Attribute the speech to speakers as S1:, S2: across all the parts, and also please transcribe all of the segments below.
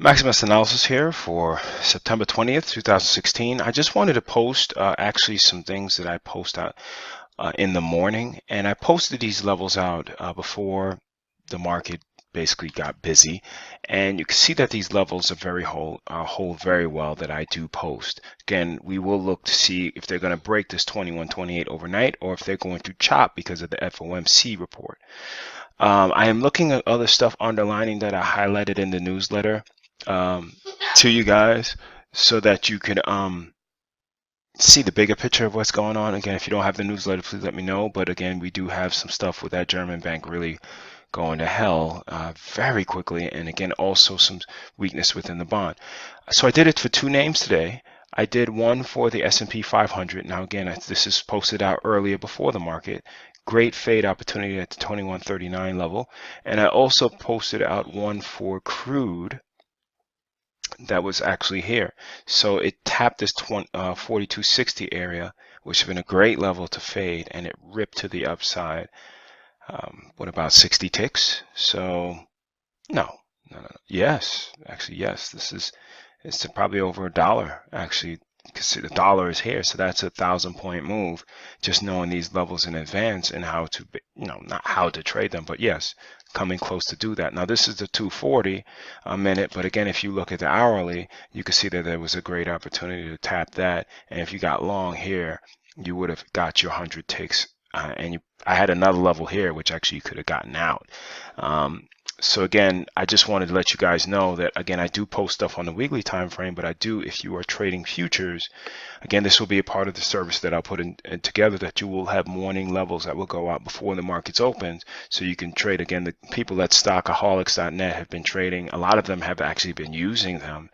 S1: Maximus Analysis here for September 20th, 2016. I just wanted to post actually some things that I post out in the morning, and I posted these levels out before the market basically got busy, and you can see that these levels are hold very well that I do post. Again, we will look to see if they're going to break this 2128 overnight or if they're going to chop because of the FOMC report. I am looking at other stuff underlining that I highlighted in the newsletter to you guys so that you can see the bigger picture of what's going on. Again, if you don't have the newsletter, please let me know. But again, we do have some stuff with that German bank really going to hell very quickly, and again also some weakness within the bond. So I did it for two names today. I did one for the S&P 500. Now again, this is posted out earlier before the market. Great fade opportunity at the 2139 level, and I also posted out one for crude that was actually here. So it tapped this 4260 area, which has been a great level to fade, and it ripped to the upside with about 60 ticks. So no. Yes, actually yes. It's probably over $1 actually, because the dollar is here. So that's a 1,000-point move. Just knowing these levels in advance and how to, not how to trade them, but yes, coming close to do that. Now this is the 240 a minute, but again, if you look at the hourly, you can see that there was a great opportunity to tap that. And if you got long here, you would have got your 100 ticks. I had another level here, which actually you could have gotten out. So again, I just wanted to let you guys know that, again, I do post stuff on the weekly time frame, but I do, if you are trading futures, again, this will be a part of the service that I'll put in together, that you will have morning levels that will go out before the markets open, so you can trade. Again, the people at stockaholics.net have been trading. A lot of them have actually been using them,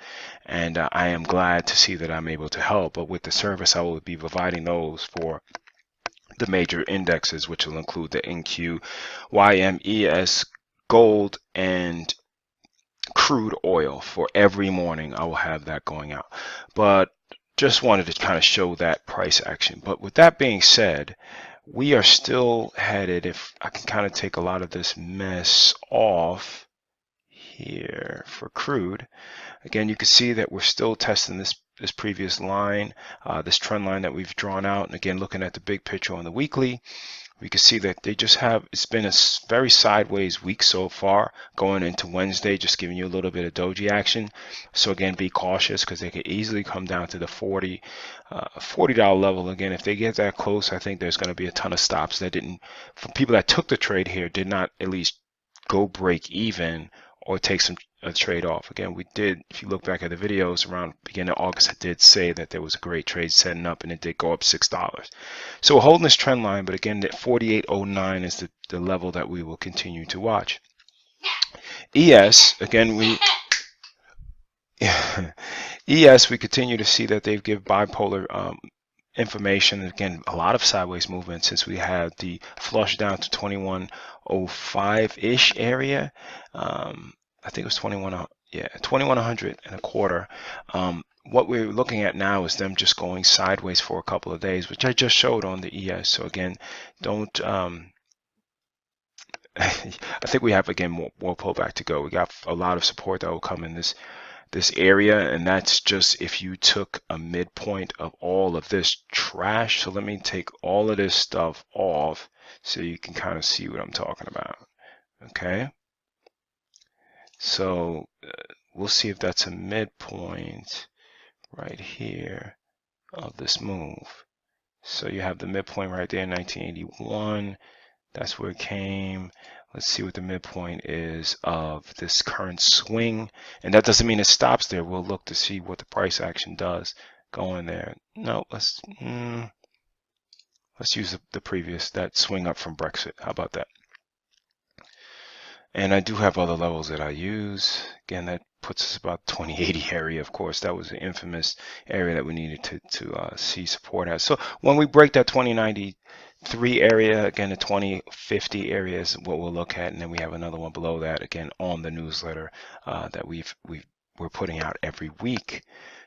S1: and I am glad to see that I'm able to help. But with the service, I will be providing those for the major indexes, which will include the NQ, YMES, gold, and crude oil. For every morning I will have that going out, but just wanted to kind of show that price action. But with that being said, we are still headed, if I can kind of take a lot of this mess off here for crude, again, you can see that we're still testing this previous line, this trend line that we've drawn out. And again, looking at the big picture on the weekly, we can see that they just have, it's been a very sideways week so far going into Wednesday, just giving you a little bit of doji action. So again, be cautious, because they could easily come down to the $40 level. Again, if they get that close, I think there's going to be a ton of stops that didn't, for people that took the trade here, did not at least go break even or take a trade off. Again, we did, if you look back at the videos around beginning of August, I did say that there was a great trade setting up, and it did go up $6. So we're holding this trend line, but again, that 48.09 is the level that we will continue to watch. ES, again, we continue to see that they've given bipolar information. Again, a lot of sideways movement since we had the flush down to 2105-ish area. I think it was 2100 and a quarter. What we're looking at now is them just going sideways for a couple of days, which I just showed on the ES. So again, don't I think we have, again, more pullback to go. We got a lot of support that will come in this area, and that's just if you took a midpoint of all of this trash. So let me take all of this stuff off so you can kind of see what I'm talking about. Okay, so we'll see if that's a midpoint right here of this move. So you have the midpoint right there, 1981. That's where it came. Let's see what the midpoint is of this current swing. And that doesn't mean it stops there. We'll look to see what the price action does going there. No, let's use the previous, that swing up from Brexit. How about that? And I do have other levels that I use. Again, that puts us about 2080 area. Of course, that was the infamous area that we needed to see support at. So when we break that 2093 area, again, the 2050 area is what we'll look at, and then we have another one below that, again, on the newsletter that we're putting out every week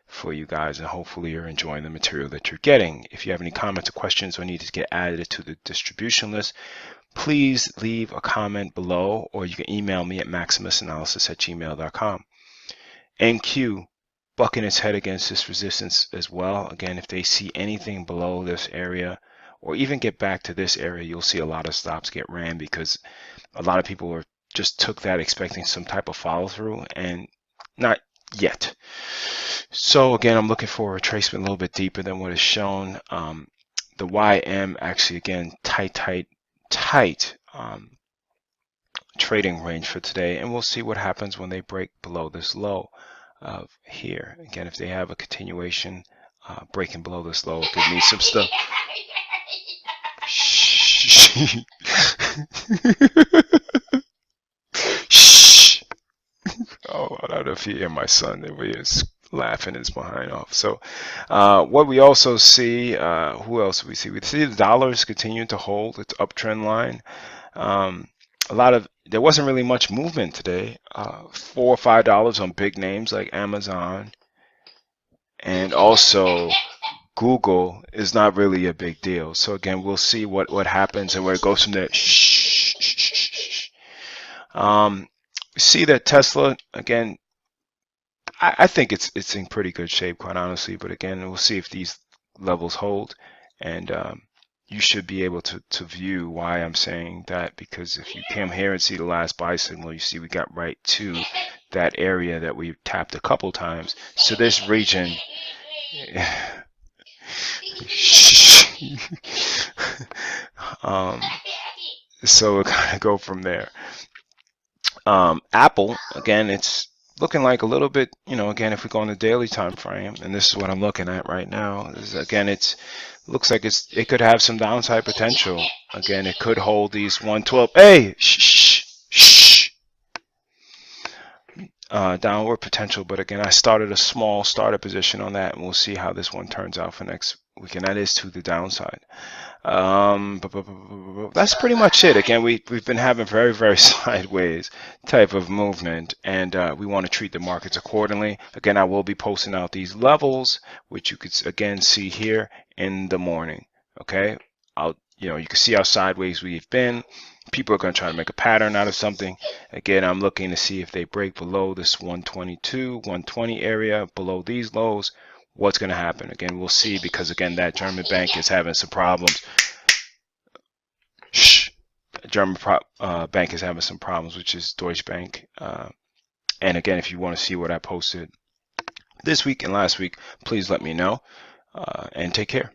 S1: for you guys, and hopefully you're enjoying the material that you're getting. If you have any comments or questions or need to get added to the distribution list, please leave a comment below, or you can email me at maximusanalysis@gmail.com. NQ bucking its head against this resistance as well. Again, if they see anything below this area or even get back to this area, you'll see a lot of stops get ran because a lot of people are just took that expecting some type of follow through, and not yet. So again, I'm looking for a retracement a little bit deeper than what is shown. The YM actually, again, tight trading range for today, and we'll see what happens when they break below this low of here. Again, if they have a continuation breaking below this low, it could mean some stuff. Shh. Shh. Oh, I don't know if you hear my son. He is laughing his behind off. So what we also see, who else do we see? We see the dollar is continuing to hold its uptrend line. There wasn't really much movement today. $4 or $5 on big names like Amazon, and also Google is not really a big deal. So again, we'll see what happens and where it goes from there. We see that Tesla, again, I think it's in pretty good shape, quite honestly. But again, we'll see if these levels hold, and you should be able to view why I'm saying that, because if you come here and see the last buy signal, you see we got right to that area that we've tapped a couple times. So this region, so we're gonna go from there. Apple, again, it's looking like a little bit, again, if we go on the daily time frame, and this is what I'm looking at right now, again, looks like it could have some downside potential. Again, it could hold these 112. Hey, shh. Downward potential, but again, I started a small starter position on that, and we'll see how this one turns out for next week, and that is to the downside. That's pretty much it. Again, we've been having very, very sideways type of movement, and we want to treat the markets accordingly. Again, I will be posting out these levels, which you could again see here in the morning. Okay, you can see how sideways we've been. People are going to try to make a pattern out of something. Again, I'm looking to see if they break below this 122, 120 area, below these lows, what's going to happen. Again, we'll see, because again, that German bank is having some problems. German bank is having some problems, which is Deutsche Bank. And again, if you want to see what I posted this week and last week, please let me know, and take care.